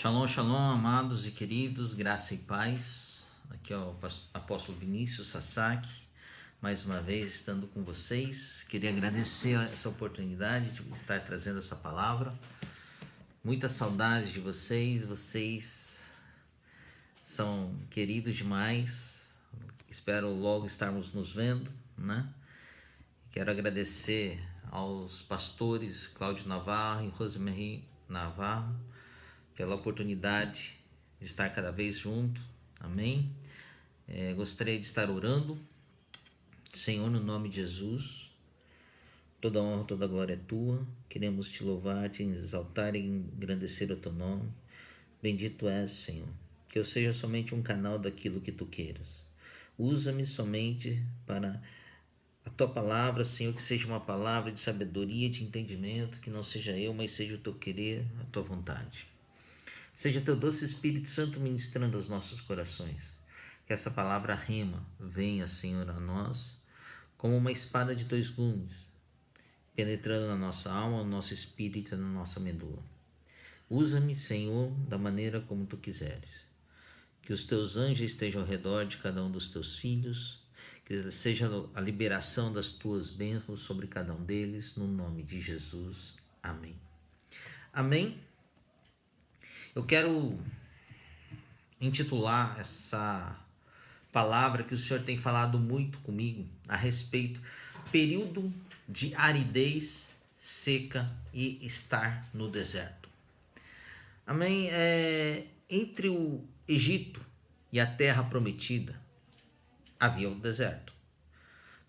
Shalom, shalom, amados e queridos, graça e paz. Aqui é o apóstolo Vinícius Sasaki, mais uma vez estando com vocês. Queria agradecer essa oportunidade de estar trazendo essa palavra. Muita saudade de vocês, vocês são queridos demais. Espero logo estarmos nos vendo, né? Quero agradecer aos pastores Cláudio Navarro e Rosemary Navarro pela oportunidade de estar cada vez junto, amém? Gostaria de estar orando. Senhor, no nome de Jesus, toda honra, toda glória é tua. Queremos te louvar, te exaltar e engrandecer o teu nome. Bendito és, Senhor, que eu seja somente um canal daquilo que tu queiras. Usa-me somente para a tua palavra, Senhor, que seja uma palavra de sabedoria, de entendimento, que não seja eu, mas seja o teu querer, a tua vontade. Seja teu doce Espírito Santo ministrando aos nossos corações. Que essa palavra rema venha, Senhor, a nós como uma espada de dois gumes, penetrando na nossa alma, no nosso espírito e na nossa medula. Usa-me, Senhor, da maneira como tu quiseres. Que os teus anjos estejam ao redor de cada um dos teus filhos, que seja a liberação das tuas bênçãos sobre cada um deles, no nome de Jesus. Amém. Amém. Eu quero intitular essa palavra que o Senhor tem falado muito comigo a respeito período de aridez, seca e estar no deserto. Amém? Entre o Egito e a terra prometida havia o deserto.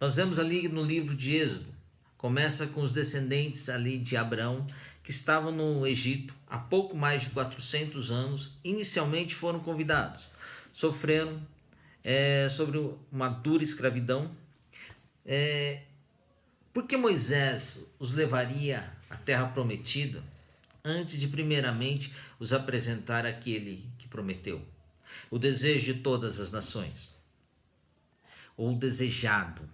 Nós vemos ali no livro de Êxodo, começa com os descendentes ali de Abraão, que estavam no Egito há pouco mais de 400 anos, inicialmente foram convidados, sofreram sobre uma dura escravidão. Por que Moisés os levaria à terra prometida antes de primeiramente os apresentar aquele que prometeu? O desejo de todas as nações, ou desejado.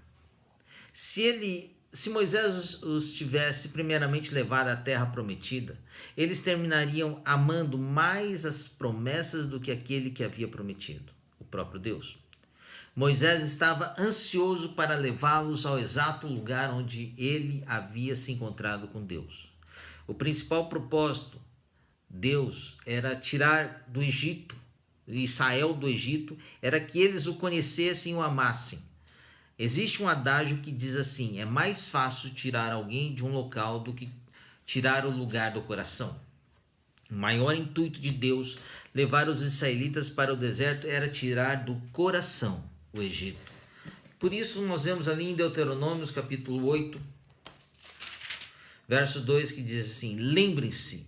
Se Moisés os tivesse primeiramente levado à terra prometida, eles terminariam amando mais as promessas do que aquele que havia prometido, o próprio Deus. Moisés estava ansioso para levá-los ao exato lugar onde ele havia se encontrado com Deus. O principal propósito de Deus era tirar do Egito, Israel do Egito, era que eles o conhecessem e o amassem. Existe um adágio que diz assim: é mais fácil tirar alguém de um local do que tirar o lugar do coração. O maior intuito de Deus levar os israelitas para o deserto era tirar do coração o Egito. Por isso nós vemos ali em Deuteronômio capítulo 8, verso 2, que diz assim: lembrem-se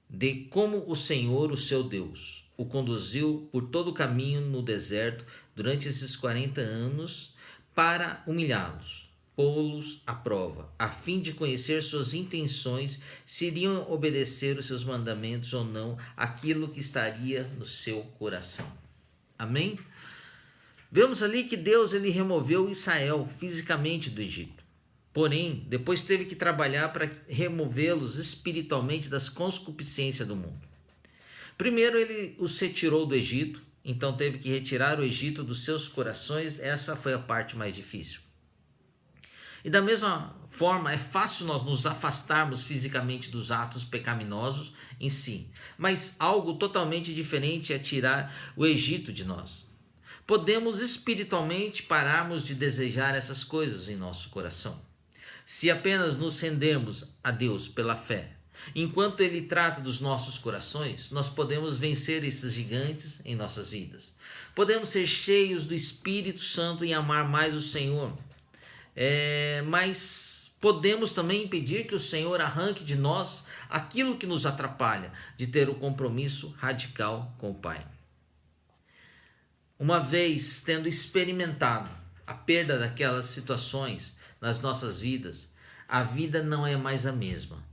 de como o Senhor, o seu Deus, o conduziu por todo o caminho no deserto durante esses 40 anos para humilhá-los, pô-los à prova, a fim de conhecer suas intenções, se iriam obedecer os seus mandamentos ou não, aquilo que estaria no seu coração. Amém? Vemos ali que Deus ele removeu Israel fisicamente do Egito. Porém, depois teve que trabalhar para removê-los espiritualmente das concupiscências do mundo. Primeiro ele os retirou do Egito, então teve que retirar o Egito dos seus corações. Essa foi a parte mais difícil. E da mesma forma, é fácil nós nos afastarmos fisicamente dos atos pecaminosos em si, mas algo totalmente diferente é tirar o Egito de nós. Podemos espiritualmente pararmos de desejar essas coisas em nosso coração, se apenas nos rendermos a Deus pela fé. Enquanto Ele trata dos nossos corações, nós podemos vencer esses gigantes em nossas vidas. Podemos ser cheios do Espírito Santo e amar mais o Senhor. Mas podemos também impedir que o Senhor arranque de nós aquilo que nos atrapalha de ter o compromisso radical com o Pai. Uma vez tendo experimentado a perda daquelas situações nas nossas vidas, a vida não é mais a mesma.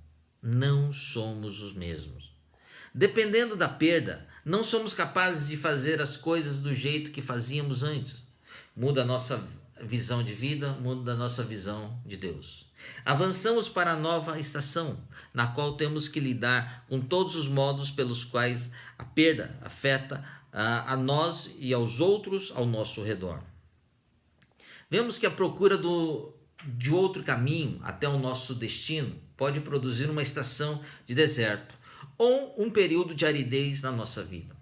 Não somos os mesmos. Dependendo da perda, não somos capazes de fazer as coisas do jeito que fazíamos antes. Muda a nossa visão de vida, muda a nossa visão de Deus. Avançamos para a nova estação, na qual temos que lidar com todos os modos pelos quais a perda afeta a nós e aos outros ao nosso redor. Vemos que a procura de outro caminho até o nosso destino pode produzir uma estação de deserto ou um período de aridez na nossa vida.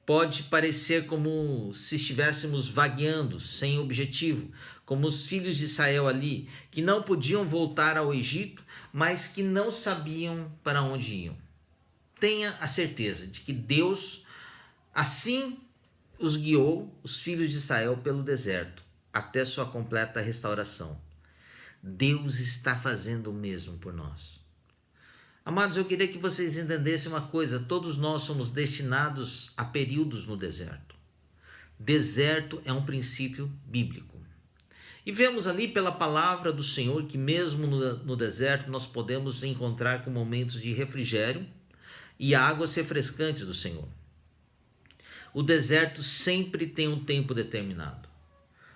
Pode parecer como se estivéssemos vagueando, sem objetivo, como os filhos de Israel ali, que não podiam voltar ao Egito, mas que não sabiam para onde iam. Tenha a certeza de que Deus assim os guiou, os filhos de Israel, pelo deserto, até sua completa restauração. Deus está fazendo o mesmo por nós. Amados, eu queria que vocês entendessem uma coisa: todos nós somos destinados a períodos no deserto. Deserto é um princípio bíblico. E vemos ali pela palavra do Senhor que mesmo no deserto nós podemos encontrar com momentos de refrigério e águas refrescantes do Senhor. O deserto sempre tem um tempo determinado.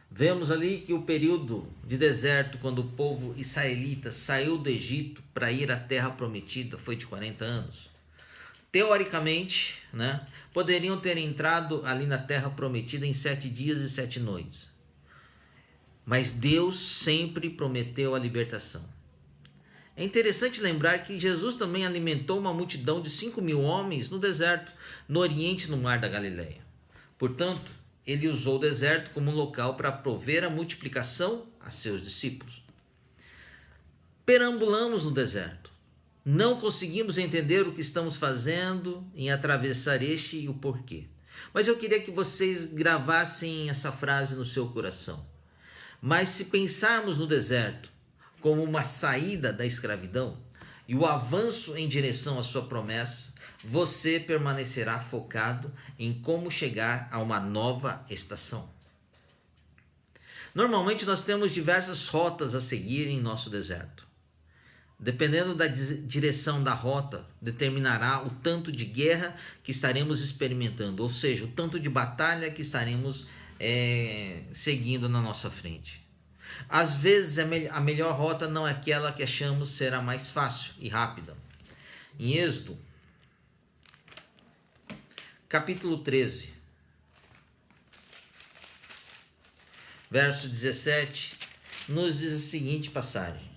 Vemos ali que o período de deserto, quando o povo israelita saiu do Egito para ir à terra prometida, foi de 40 anos. Teoricamente, poderiam ter entrado ali na terra prometida em 7 dias e 7 noites. Mas Deus sempre prometeu a libertação. É interessante lembrar que Jesus também alimentou uma multidão de 5.000 homens no deserto, no Oriente, no Mar da Galileia. Portanto, ele usou o deserto como um local para prover a multiplicação a seus discípulos. Perambulamos no deserto. Não conseguimos entender o que estamos fazendo em atravessar este e o porquê. Mas eu queria que vocês gravassem essa frase no seu coração. Mas se pensarmos no deserto como uma saída da escravidão e o avanço em direção à sua promessa, você permanecerá focado em como chegar a uma nova estação. Normalmente nós temos diversas rotas a seguir em nosso deserto. Dependendo da direção da rota, determinará o tanto de guerra que estaremos experimentando, ou seja, o tanto de batalha que estaremos seguindo na nossa frente. Às vezes a melhor rota não é aquela que achamos ser a mais fácil e rápida. Em Êxodo, capítulo 13, verso 17, nos diz a seguinte passagem: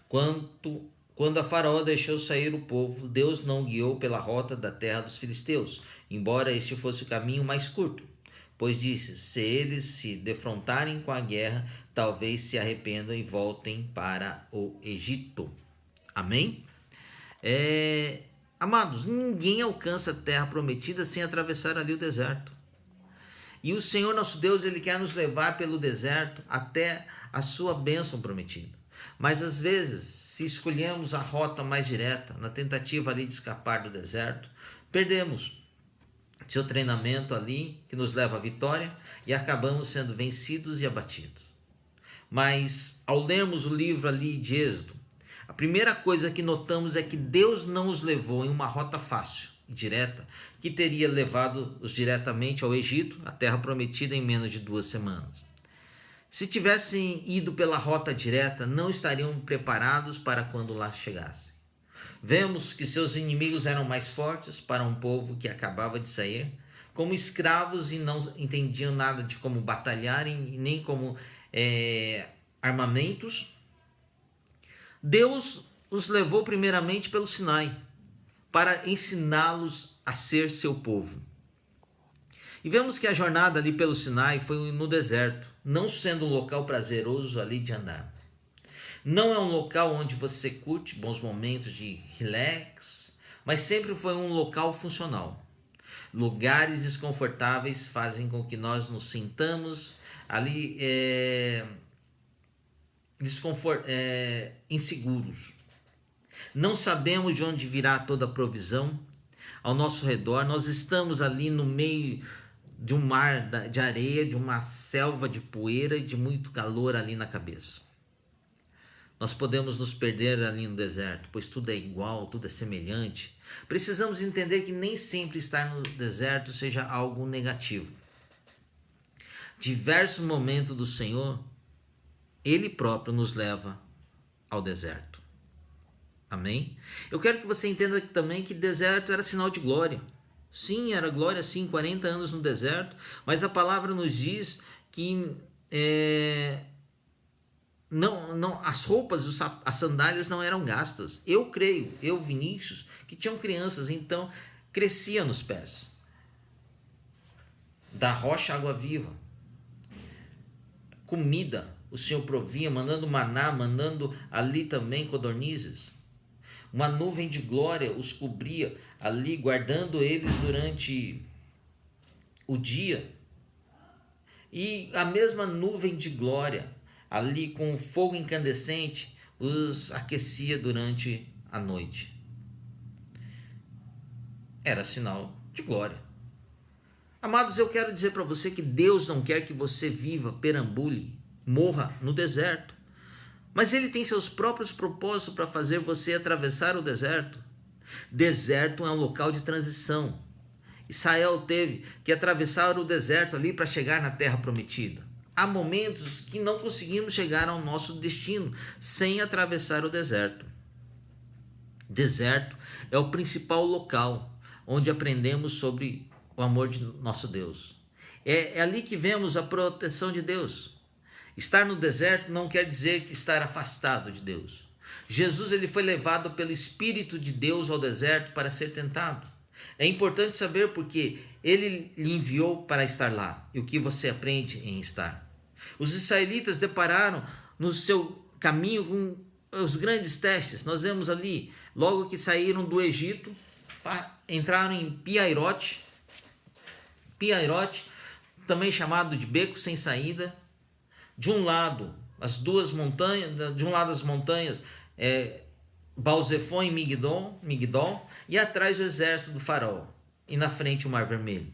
Quando a Faraó deixou sair o povo, Deus não o guiou pela rota da terra dos filisteus, embora este fosse o caminho mais curto, pois disse: se eles se defrontarem com a guerra, talvez se arrependam e voltem para o Egito. Amém? Amados, ninguém alcança a terra prometida sem atravessar ali o deserto. E o Senhor nosso Deus, Ele quer nos levar pelo deserto até a sua bênção prometida. Mas às vezes, se escolhemos a rota mais direta, na tentativa ali de escapar do deserto, perdemos seu treinamento ali, que nos leva à vitória, e acabamos sendo vencidos e abatidos. Mas ao lermos o livro ali de Êxodo, a primeira coisa que notamos é que Deus não os levou em uma rota fácil e direta, que teria levado-os diretamente ao Egito, a terra prometida, em menos de 2 semanas. Se tivessem ido pela rota direta, não estariam preparados para quando lá chegassem. Vemos que seus inimigos eram mais fortes para um povo que acabava de sair, como escravos, e não entendiam nada de como batalhar e nem como armamentos. Deus os levou primeiramente pelo Sinai, para ensiná-los a ser seu povo. E vemos que a jornada ali pelo Sinai foi no deserto, não sendo um local prazeroso ali de andar. Não é um local onde você curte bons momentos de relax, mas sempre foi um local funcional. Lugares desconfortáveis fazem com que nós nos sintamos ali inseguros. Não sabemos de onde virá toda a provisão ao nosso redor. Nós estamos ali no meio de um mar de areia, de uma selva de poeira e de muito calor ali na cabeça. Nós podemos nos perder ali no deserto, pois tudo é igual, tudo é semelhante. Precisamos entender que nem sempre estar no deserto seja algo negativo. Diversos momentos do Senhor Ele próprio nos leva ao deserto. Amém? Eu quero que você entenda também que deserto era sinal de glória. Sim, era glória, sim, 40 anos no deserto, mas a palavra nos diz que não, as roupas, as sandálias não eram gastas. Eu creio, eu, Vinícius, que tinham crianças, então crescia nos pés. Da rocha água viva. Comida, o Senhor provia, mandando maná, mandando ali também codornizes. Uma nuvem de glória os cobria ali, guardando eles durante o dia. E a mesma nuvem de glória, ali com fogo incandescente, os aquecia durante a noite. Era sinal de glória. Amados, eu quero dizer para você que Deus não quer que você viva, perambule, morra no deserto. Mas Ele tem seus próprios propósitos para fazer você atravessar o deserto. Deserto é um local de transição. Israel teve que atravessar o deserto ali para chegar na terra prometida. Há momentos que não conseguimos chegar ao nosso destino sem atravessar o deserto. Deserto é o principal local onde aprendemos sobre o amor de nosso Deus. É ali que vemos a proteção de Deus. Estar no deserto não quer dizer que estar afastado de Deus. Jesus ele foi levado pelo Espírito de Deus ao deserto para ser tentado. É importante saber porque ele lhe enviou para estar lá e o que você aprende em estar. Os israelitas depararam no seu caminho com os grandes testes. Nós vemos ali, logo que saíram do Egito, entraram em Piairote, também chamado de beco sem saída. De um lado, as montanhas, Baal-Zefon e Migdol, e atrás o exército do faraó, e na frente o Mar Vermelho.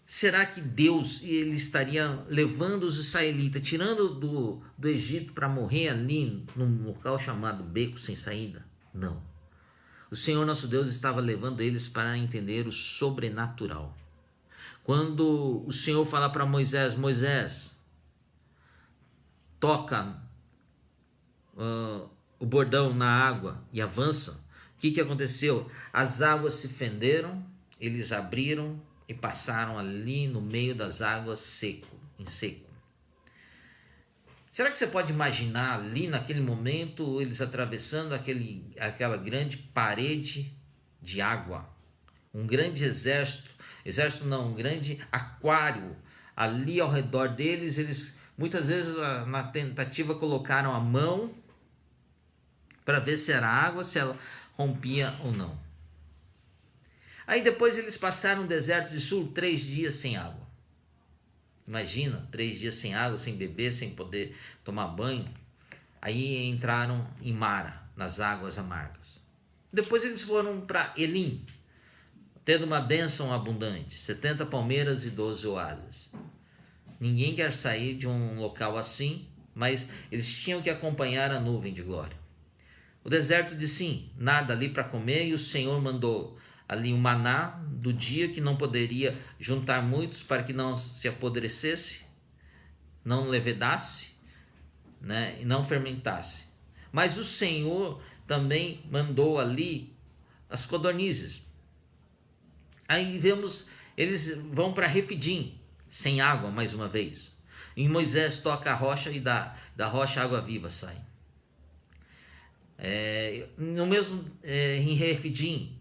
Será que Deus ele estaria levando os israelitas, tirando do Egito para morrer ali num local chamado beco sem saída? Não. O Senhor nosso Deus estava levando eles para entender o sobrenatural. Quando o Senhor fala para Moisés, toca o bordão na água e avança, o que aconteceu? As águas se fenderam, eles abriram e passaram ali no meio das águas em seco. Será que você pode imaginar ali naquele momento eles atravessando aquela grande parede de água? Um grande um grande aquário ali ao redor deles. Eles muitas vezes na tentativa colocaram a mão para ver se era água, se ela rompia ou não. Aí depois eles passaram o deserto de Sul 3 dias sem água. Imagina, 3 dias sem água, sem beber, sem poder tomar banho. Aí entraram em Mara, nas águas amargas. Depois eles foram para Elim, tendo uma bênção abundante, 70 palmeiras e 12 oásis. Ninguém quer sair de um local assim, mas eles tinham que acompanhar a nuvem de glória. O deserto disse sim, nada ali para comer, e o Senhor mandou ali um maná do dia que não poderia juntar muitos para que não se apodrecesse, não levedasse, né, e não fermentasse. Mas o Senhor também mandou ali as codornizes. Aí vemos, eles vão para Refidim, sem água mais uma vez. E Moisés toca a rocha e da rocha água viva sai. Em Refidim,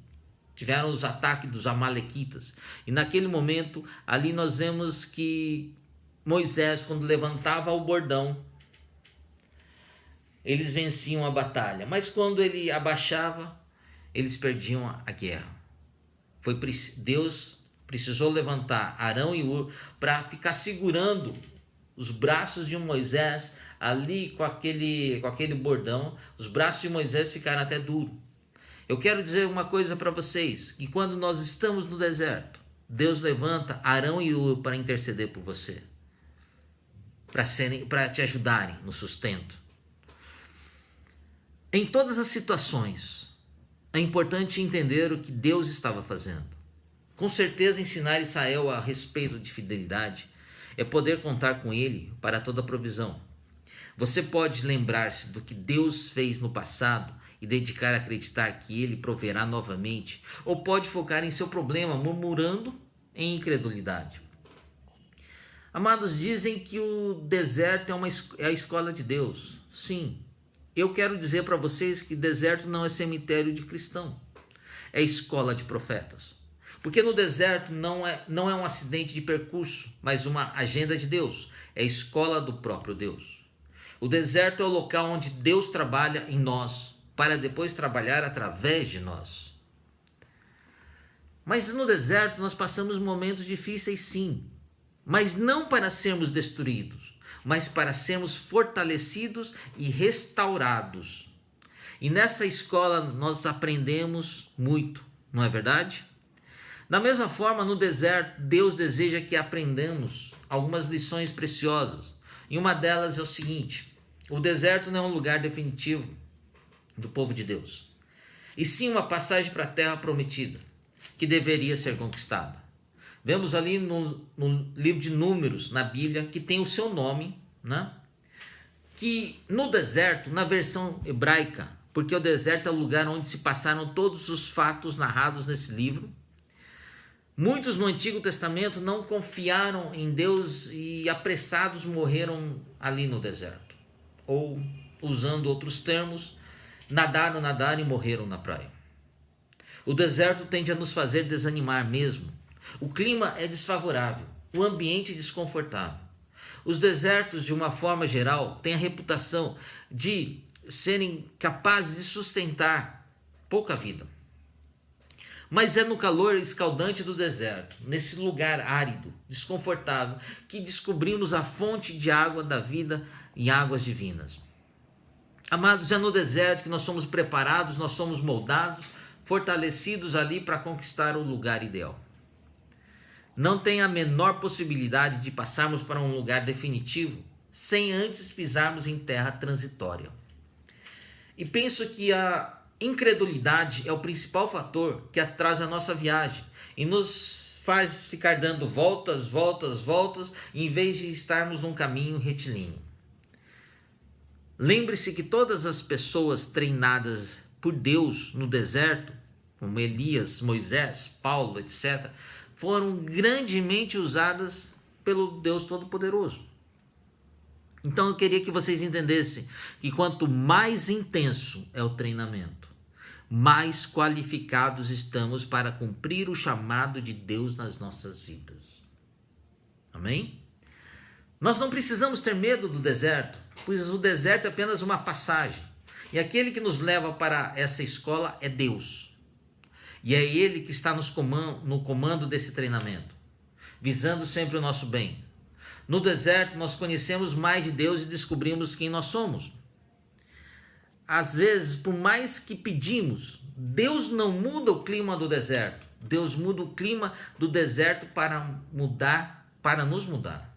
tiveram os ataques dos amalequitas. E naquele momento, ali nós vemos que Moisés, quando levantava o bordão, eles venciam a batalha. Mas quando ele abaixava, eles perdiam a guerra. Deus precisou levantar Arão e Hur para ficar segurando os braços de Moisés ali com aquele bordão. Os braços de Moisés ficaram até duros. Eu quero dizer uma coisa para vocês, que quando nós estamos no deserto, Deus levanta Arão e Hur para interceder por você, para te ajudarem no sustento. Em todas as situações, é importante entender o que Deus estava fazendo. Com certeza, ensinar Israel a respeito de fidelidade é poder contar com Ele para toda provisão. Você pode lembrar-se do que Deus fez no passado e dedicar a acreditar que Ele proverá novamente, ou pode focar em seu problema, murmurando em incredulidade. Amados, dizem que o deserto é a escola de Deus. Sim, eu quero dizer para vocês que deserto não é cemitério de cristão, é escola de profetas. Porque no deserto não é um acidente de percurso, mas uma agenda de Deus, é a escola do próprio Deus. O deserto é o local onde Deus trabalha em nós, para depois trabalhar através de nós. Mas no deserto nós passamos momentos difíceis, sim, mas não para sermos destruídos, mas para sermos fortalecidos e restaurados. E nessa escola nós aprendemos muito, não é verdade? Da mesma forma, no deserto, Deus deseja que aprendamos algumas lições preciosas. E uma delas é o seguinte: o deserto não é um lugar definitivo do povo de Deus, e sim uma passagem para a terra prometida, que deveria ser conquistada. Vemos ali no livro de Números, na Bíblia, que tem o seu nome, né? Que no deserto, na versão hebraica, porque o deserto é o lugar onde se passaram todos os fatos narrados nesse livro, muitos no Antigo Testamento não confiaram em Deus e apressados morreram ali no deserto. Ou, usando outros termos, nadaram e morreram na praia. O deserto tende a nos fazer desanimar mesmo. O clima é desfavorável, o ambiente é desconfortável. Os desertos, de uma forma geral, têm a reputação de serem capazes de sustentar pouca vida. Mas é no calor escaldante do deserto, nesse lugar árido, desconfortável, que descobrimos a fonte de água da vida e águas divinas. Amados, é no deserto que nós somos preparados, nós somos moldados, fortalecidos ali para conquistar o lugar ideal. Não tem a menor possibilidade de passarmos para um lugar definitivo sem antes pisarmos em terra transitória. E penso que a incredulidade é o principal fator que atrasa a nossa viagem e nos faz ficar dando voltas, em vez de estarmos num caminho retilíneo. Lembre-se que todas as pessoas treinadas por Deus no deserto, como Elias, Moisés, Paulo, etc., foram grandemente usadas pelo Deus Todo-Poderoso. Então eu queria que vocês entendessem que quanto mais intenso é o treinamento, mais qualificados estamos para cumprir o chamado de Deus nas nossas vidas. Amém? Nós não precisamos ter medo do deserto, pois o deserto é apenas uma passagem. E aquele que nos leva para essa escola é Deus. E é Ele que está no comando desse treinamento, visando sempre o nosso bem. No deserto nós conhecemos mais de Deus e descobrimos quem nós somos. Às vezes, por mais que pedimos, Deus não muda o clima do deserto. Deus muda o clima do deserto para nos mudar.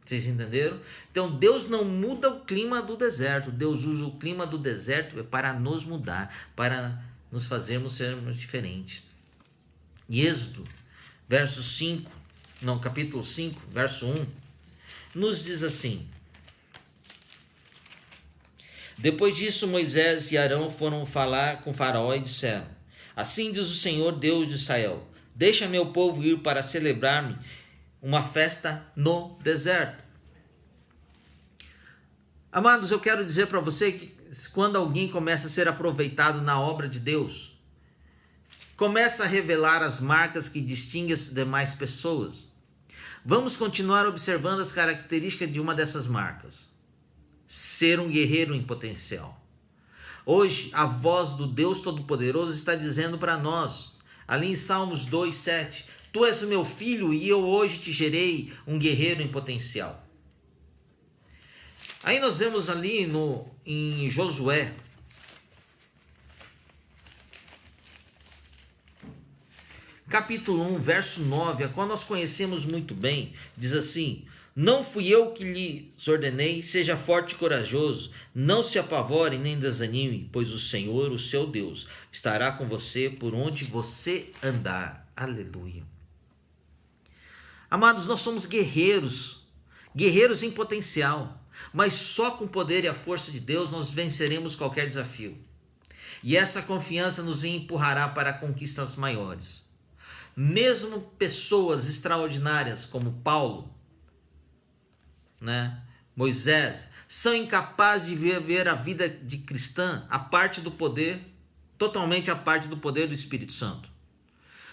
Vocês entenderam? Então Deus não muda o clima do deserto. Deus usa o clima do deserto para nos mudar, para nos fazermos sermos diferentes. E Êxodo, capítulo 5, verso 1, nos diz assim: depois disso, Moisés e Arão foram falar com Faraó e disseram: assim diz o Senhor Deus de Israel, deixa meu povo ir para celebrar-me uma festa no deserto. Amados, eu quero dizer para você que quando alguém começa a ser aproveitado na obra de Deus, começa a revelar as marcas que distinguem as demais pessoas. Vamos continuar observando as características de uma dessas marcas: ser um guerreiro em potencial. Hoje, a voz do Deus Todo-Poderoso está dizendo para nós, ali em Salmos 2:7, tu és o meu filho e eu hoje te gerei um guerreiro em potencial. Aí nós vemos ali em Josué, capítulo 1, verso 9, a qual nós conhecemos muito bem, diz assim: não fui eu que lhes ordenei, seja forte e corajoso, não se apavore nem desanime, pois o Senhor, o seu Deus, estará com você por onde você andar. Aleluia. Amados, nós somos guerreiros em potencial. mas só com o poder e a força de Deus nós venceremos qualquer desafio. E essa confiança nos empurrará para conquistas maiores. Mesmo pessoas extraordinárias como Paulo, Moisés, são incapazes de viver a vida de cristã totalmente a parte do poder do Espírito Santo.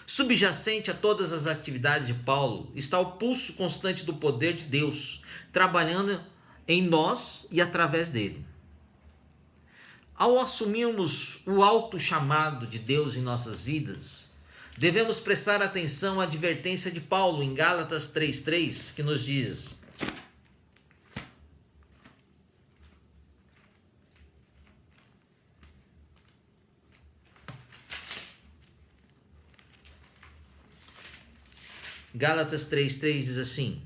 Subjacente a todas as atividades de Paulo está o pulso constante do poder de Deus, trabalhando em nós e através dele. Ao assumirmos o alto chamado de Deus em nossas vidas, devemos prestar atenção à advertência de Paulo em Gálatas 3:3, que nos diz: Gálatas 3:3 diz assim: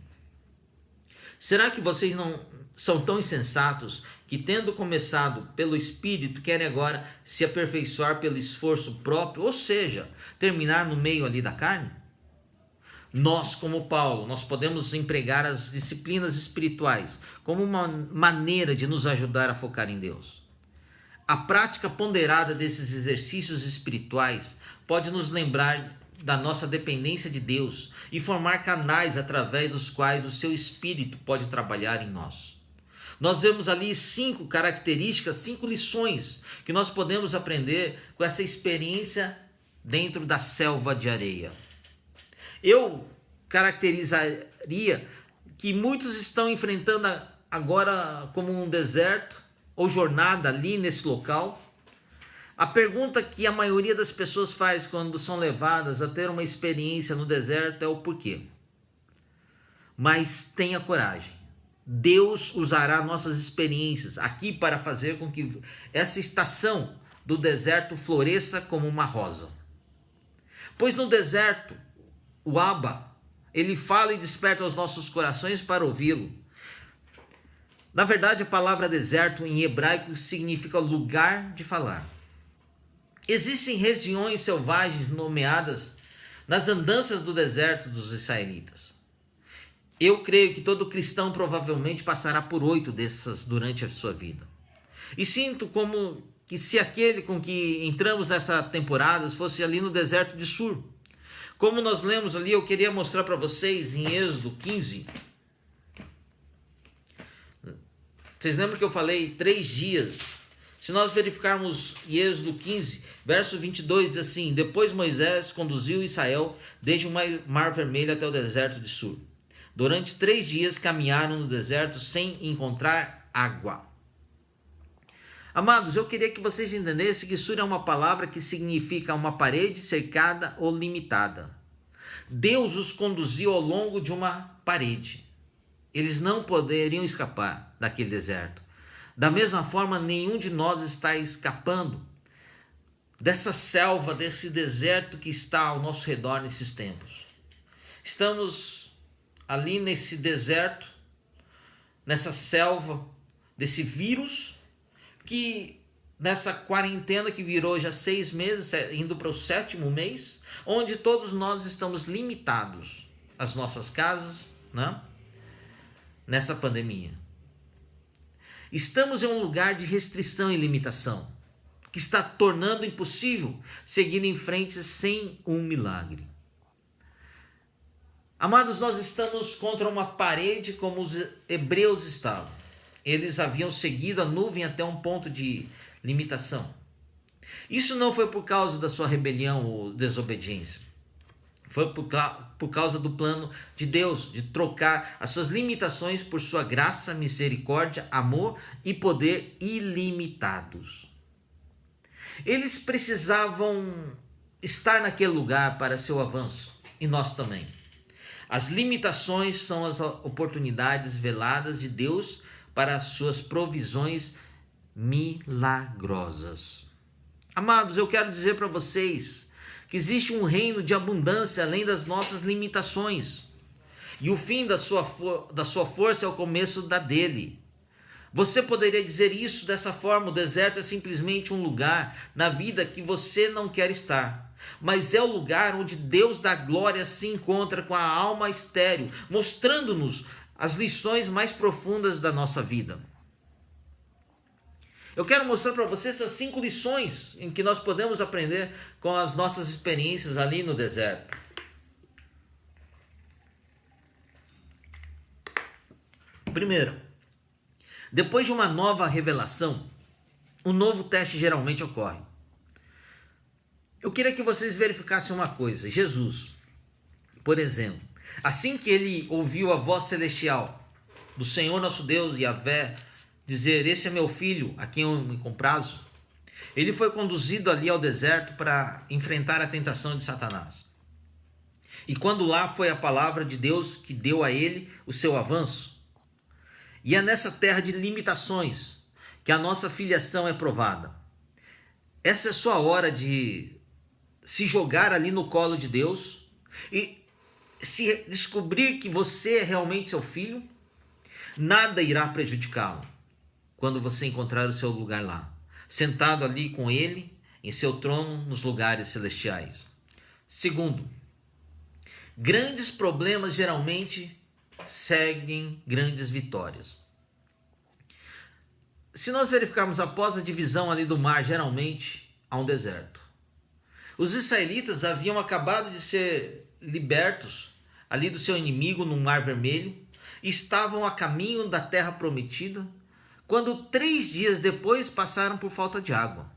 será que vocês não são tão insensatos que, tendo começado pelo Espírito, querem agora se aperfeiçoar pelo esforço próprio, ou seja, terminar no meio ali da carne? Nós, como Paulo, nós podemos empregar as disciplinas espirituais como uma maneira de nos ajudar a focar em Deus. A prática ponderada desses exercícios espirituais pode nos lembrar da nossa dependência de Deus e formar canais através dos quais o seu Espírito pode trabalhar em nós. Nós vemos ali 5 características, 5 lições que nós podemos aprender com essa experiência dentro da selva de areia. Eu caracterizaria que muitos estão enfrentando agora como um deserto ou jornada ali nesse local. A pergunta que a maioria das pessoas faz quando são levadas a ter uma experiência no deserto é o porquê. Mas tenha coragem. Deus usará nossas experiências aqui para fazer com que essa estação do deserto floresça como uma rosa. Pois no deserto, o Abba, ele fala e desperta os nossos corações para ouvi-lo. Na verdade, a palavra deserto em hebraico significa lugar de falar. Existem regiões selvagens nomeadas nas andanças do deserto dos israelitas. Eu creio que todo cristão provavelmente passará por 8 dessas durante a sua vida. E sinto como que se aquele com que entramos nessa temporada fosse ali no deserto de Sur. Como nós lemos ali, eu queria mostrar para vocês em Êxodo 15. Vocês lembram que eu falei 3 dias? Se nós verificarmos em Êxodo 15, verso 22 diz assim: depois Moisés conduziu Israel desde o Mar Vermelho até o deserto de Sur. Durante 3 dias caminharam no deserto sem encontrar água. Amados, eu queria que vocês entendessem que Sur é uma palavra que significa uma parede cercada ou limitada. Deus os conduziu ao longo de uma parede. Eles não poderiam escapar daquele deserto. Da mesma forma, nenhum de nós está escapando dessa selva, desse deserto que está ao nosso redor nesses tempos. Estamos ali nesse deserto, nessa selva, desse vírus, que nessa quarentena que virou já 6 meses, indo para o 7º mês, onde todos nós estamos limitados às nossas casas, nessa pandemia. Estamos em um lugar de restrição e limitação, que está tornando impossível seguir em frente sem um milagre. Amados, nós estamos contra uma parede como os hebreus estavam. Eles haviam seguido a nuvem até um ponto de limitação. Isso não foi por causa da sua rebelião ou desobediência. Foi por causa do plano de Deus de trocar as suas limitações por sua graça, misericórdia, amor e poder ilimitados. Eles precisavam estar naquele lugar para seu avanço, e nós também. As limitações são as oportunidades veladas de Deus para as suas provisões milagrosas. Amados, eu quero dizer para vocês que existe um reino de abundância além das nossas limitações. E o fim da sua força é o começo da dele. Você poderia dizer isso dessa forma: o deserto é simplesmente um lugar na vida que você não quer estar. Mas é o lugar onde Deus da glória se encontra com a alma estéril, mostrando-nos as lições mais profundas da nossa vida. Eu quero mostrar para você essas 5 lições em que nós podemos aprender com as nossas experiências ali no deserto. Primeiro, depois de uma nova revelação, um novo teste geralmente ocorre. Eu queria que vocês verificassem uma coisa. Jesus, por exemplo, assim que ele ouviu a voz celestial do Senhor nosso Deus, Yahvé, dizer: esse é meu filho, a quem eu me comprazo, ele foi conduzido ali ao deserto para enfrentar a tentação de Satanás. E quando lá foi a palavra de Deus que deu a ele o seu avanço. E é nessa terra de limitações que a nossa filiação é provada. Essa é a sua hora de se jogar ali no colo de Deus e se descobrir que você é realmente seu filho. Nada irá prejudicá-lo quando você encontrar o seu lugar lá, sentado ali com ele em seu trono nos lugares celestiais. Segundo, grandes problemas geralmente seguem grandes vitórias. Se nós verificarmos após a divisão ali do mar, geralmente há um deserto. Os israelitas haviam acabado de ser libertos ali do seu inimigo no Mar Vermelho e estavam a caminho da terra prometida, quando 3 dias depois passaram por falta de água.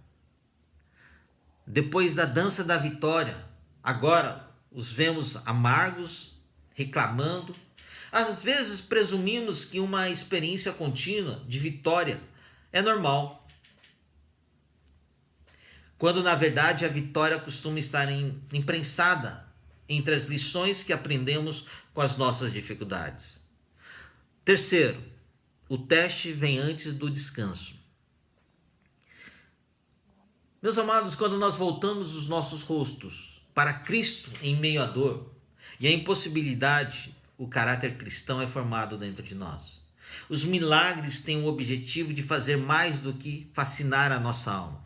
Depois da dança da vitória, agora os vemos amargos, reclamando. Às vezes presumimos que uma experiência contínua de vitória é normal, quando na verdade a vitória costuma estar imprensada entre as lições que aprendemos com as nossas dificuldades. Terceiro, o teste vem antes do descanso. Meus amados, quando nós voltamos os nossos rostos para Cristo em meio à dor e à impossibilidade, o caráter cristão é formado dentro de nós. Os milagres têm o objetivo de fazer mais do que fascinar a nossa alma.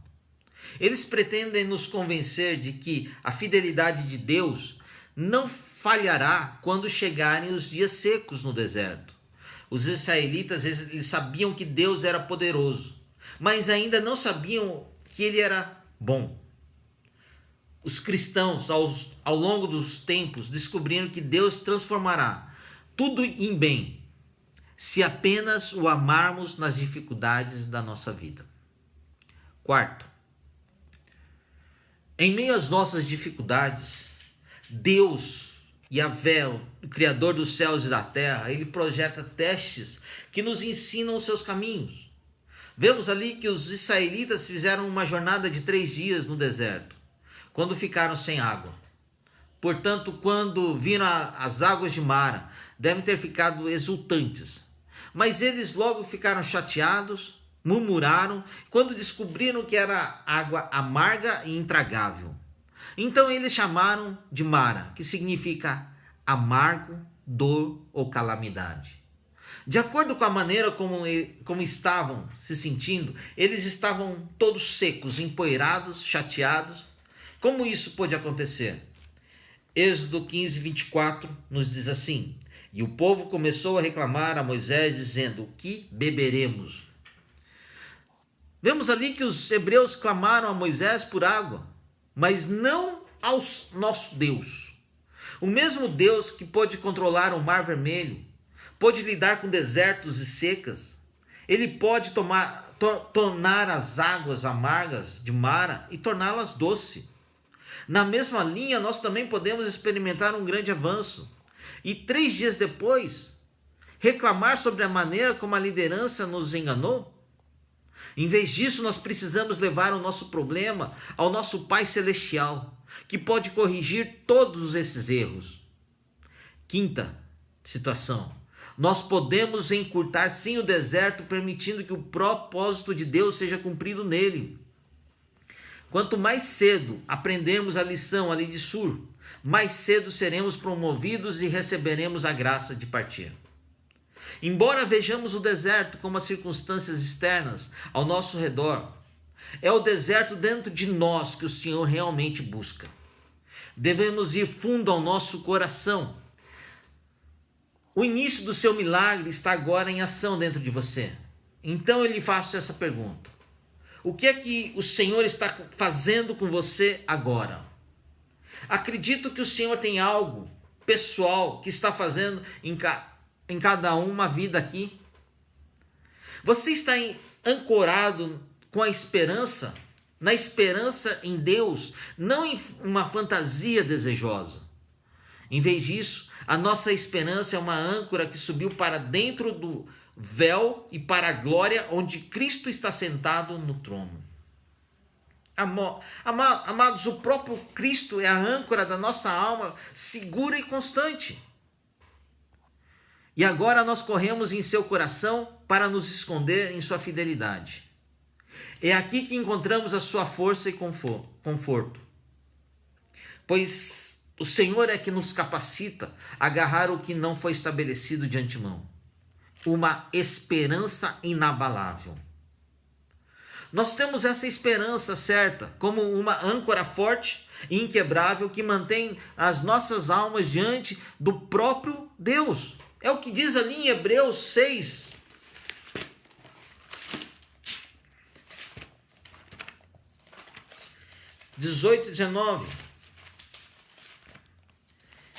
Eles pretendem nos convencer de que a fidelidade de Deus não falhará quando chegarem os dias secos no deserto. Os israelitas, eles sabiam que Deus era poderoso, mas ainda não sabiam que ele era bom. Os cristãos, ao longo dos tempos, descobriram que Deus transformará tudo em bem, se apenas o amarmos nas dificuldades da nossa vida. Quarto, em meio às nossas dificuldades, Deus, Yahvé, o Criador dos céus e da terra, ele projeta testes que nos ensinam os seus caminhos. Vemos ali que os israelitas fizeram uma jornada de 3 dias no deserto, quando ficaram sem água. Portanto, quando viram as águas de Mara, devem ter ficado exultantes. Mas eles logo ficaram chateados, murmuraram, quando descobriram que era água amarga e intragável. Então eles chamaram de Mara, que significa amargo, dor ou calamidade. De acordo com a maneira como estavam se sentindo, eles estavam todos secos, empoeirados, chateados. Como isso pôde acontecer? Êxodo 15, 24 nos diz assim: e o povo começou a reclamar a Moisés, dizendo: o que beberemos? Vemos ali que os hebreus clamaram a Moisés por água, mas não ao nosso Deus. O mesmo Deus que pôde controlar o Mar Vermelho, pôde lidar com desertos e secas, ele pode tornar as águas amargas de Mara e torná-las doces. Na mesma linha, nós também podemos experimentar um grande avanço. E 3 dias depois, reclamar sobre a maneira como a liderança nos enganou? Em vez disso, nós precisamos levar o nosso problema ao nosso Pai Celestial, que pode corrigir todos esses erros. Quinta situação: nós podemos encurtar sim o deserto, permitindo que o propósito de Deus seja cumprido nele. Quanto mais cedo aprendermos a lição ali de Sur, mais cedo seremos promovidos e receberemos a graça de partir. Embora vejamos o deserto como as circunstâncias externas ao nosso redor, é o deserto dentro de nós que o Senhor realmente busca. Devemos ir fundo ao nosso coração. O início do seu milagre está agora em ação dentro de você. Então eu lhe faço essa pergunta: o que é que o Senhor está fazendo com você agora? Acredito que o Senhor tem algo pessoal que está fazendo em cada uma vida aqui. Você está ancorado com a esperança, na esperança em Deus, não em uma fantasia desejosa. Em vez disso, a nossa esperança é uma âncora que subiu para dentro do véu e para a glória onde Cristo está sentado no trono. Amados, o próprio Cristo é a âncora da nossa alma, segura e constante. E agora nós corremos em seu coração para nos esconder em sua fidelidade. É aqui que encontramos a sua força e conforto. Pois o Senhor é que nos capacita a agarrar o que não foi estabelecido de antemão. Uma esperança inabalável. Nós temos essa esperança certa, como uma âncora forte e inquebrável que mantém as nossas almas diante do próprio Deus. É o que diz ali em Hebreus 6. (18 e 19).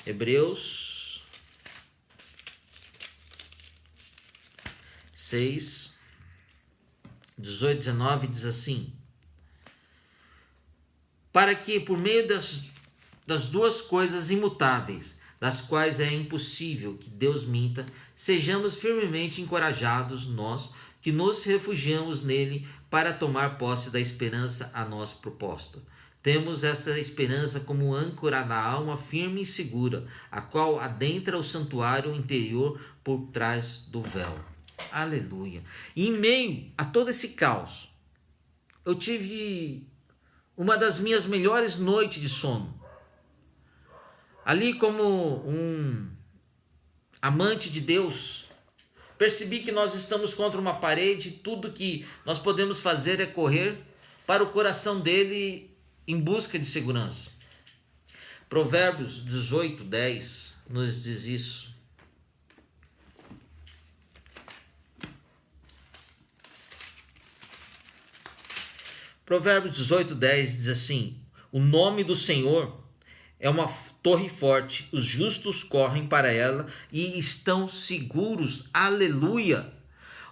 Hebreus 6, 18 e 19 diz assim: para que por meio das duas coisas imutáveis, das quais é impossível que Deus minta, sejamos firmemente encorajados nós que nos refugiamos nele para tomar posse da esperança a nós proposta. Temos essa esperança como âncora da alma firme e segura, a qual adentra o santuário interior por trás do véu. Aleluia. E em meio a todo esse caos, eu tive uma das minhas melhores noites de sono. Ali, como um amante de Deus, percebi que nós estamos contra uma parede e tudo que nós podemos fazer é correr para o coração dele em busca de segurança. Provérbios 18, 10 nos diz isso. Provérbios 18, 10 diz assim: o nome do Senhor é uma torre forte, os justos correm para ela e estão seguros. Aleluia!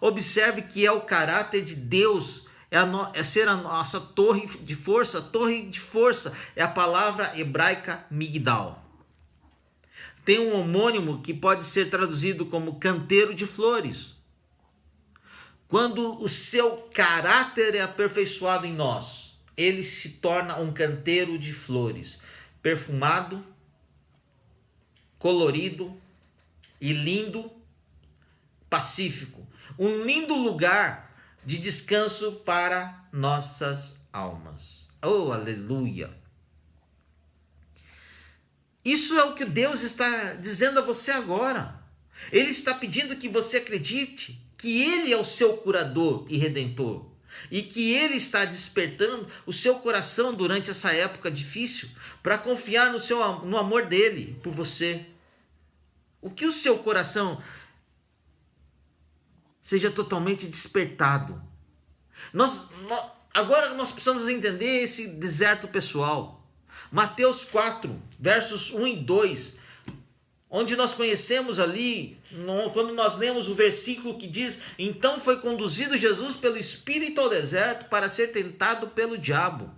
Observe que é o caráter de Deus, é ser a nossa torre de força. Torre de força é a palavra hebraica migdal. Tem um homônimo que pode ser traduzido como canteiro de flores. Quando o seu caráter é aperfeiçoado em nós, ele se torna um canteiro de flores, perfumado, colorido e lindo, pacífico. Um lindo lugar de descanso para nossas almas. Oh, aleluia! Isso é o que Deus está dizendo a você agora. Ele está pedindo que você acredite que Ele é o seu curador e redentor, e que Ele está despertando o seu coração durante essa época difícil para confiar no amor dele por você. O que o seu coração seja totalmente despertado. Agora nós precisamos entender esse deserto pessoal. Mateus 4, versos 1 e 2, onde nós conhecemos ali, quando nós lemos o versículo que diz: então foi conduzido Jesus pelo Espírito ao deserto para ser tentado pelo diabo.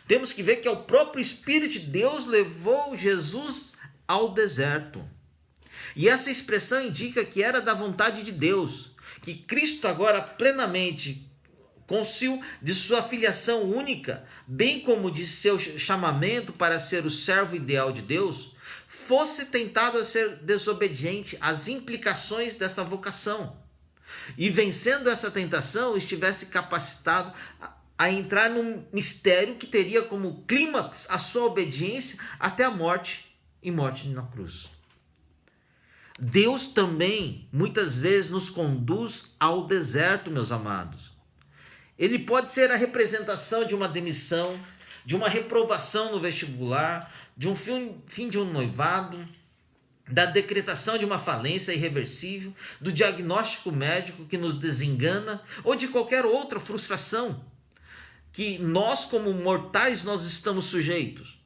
Temos que ver que é o próprio Espírito de Deus levou Jesus ao deserto. E essa expressão indica que era da vontade de Deus, que Cristo agora plenamente, cônscio de sua filiação única, bem como de seu chamamento para ser o servo ideal de Deus, fosse tentado a ser desobediente às implicações dessa vocação. E vencendo essa tentação, estivesse capacitado a entrar num mistério que teria como clímax a sua obediência até a morte e morte na cruz. Deus também, muitas vezes, nos conduz ao deserto, meus amados. Ele pode ser a representação de uma demissão, de uma reprovação no vestibular, de um fim de um noivado, da decretação de uma falência irreversível, do diagnóstico médico que nos desengana ou de qualquer outra frustração que nós, como mortais, nós estamos sujeitos.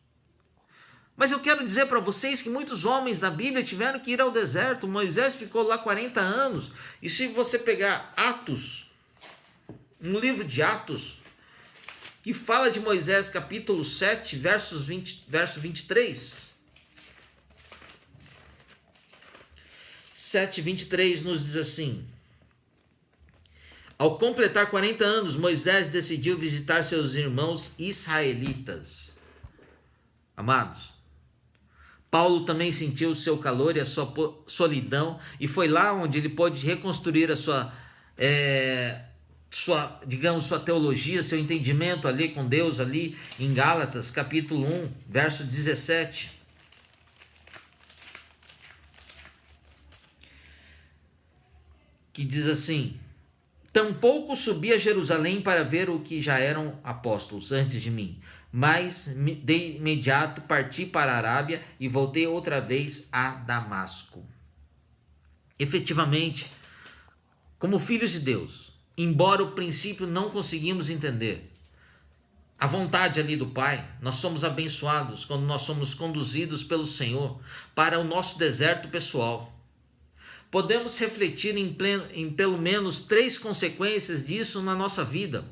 Mas eu quero dizer para vocês que muitos homens da Bíblia tiveram que ir ao deserto. Moisés ficou lá 40 anos. E se você pegar Atos, um livro de Atos, que fala de Moisés, capítulo 7, verso 23. 7:23 nos diz assim: ao completar 40 anos, Moisés decidiu visitar seus irmãos israelitas. Amados, Paulo também sentiu o seu calor e a sua solidão, e foi lá onde ele pôde reconstruir a sua teologia, seu entendimento ali com Deus, ali em Gálatas, capítulo 1, verso 17. Que diz assim: tampouco subi a Jerusalém para ver o que já eram apóstolos antes de mim, mas de imediato parti para a Arábia e voltei outra vez a Damasco. Efetivamente, como filhos de Deus, embora o princípio não conseguimos entender a vontade ali do Pai, nós somos abençoados quando nós somos conduzidos pelo Senhor para o nosso deserto pessoal. Podemos refletir em pelo menos 3 consequências disso na nossa vida.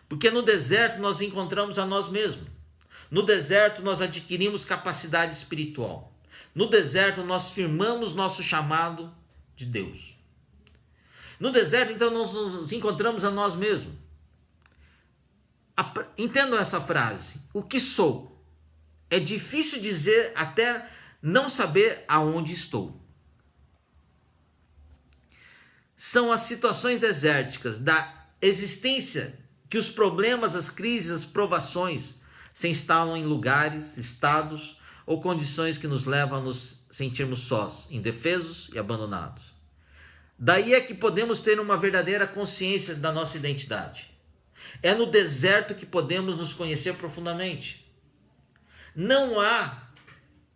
Porque no deserto nós encontramos a nós mesmos. No deserto nós adquirimos capacidade espiritual. No deserto nós firmamos nosso chamado de Deus. No deserto então nós nos encontramos a nós mesmos. Entendam essa frase. O que sou? É difícil dizer até não saber aonde estou. São as situações desérticas da existência que os problemas, as crises, as provações se instalam em lugares, estados ou condições que nos levam a nos sentirmos sós, indefesos e abandonados. Daí é que podemos ter uma verdadeira consciência da nossa identidade. É no deserto que podemos nos conhecer profundamente. Não há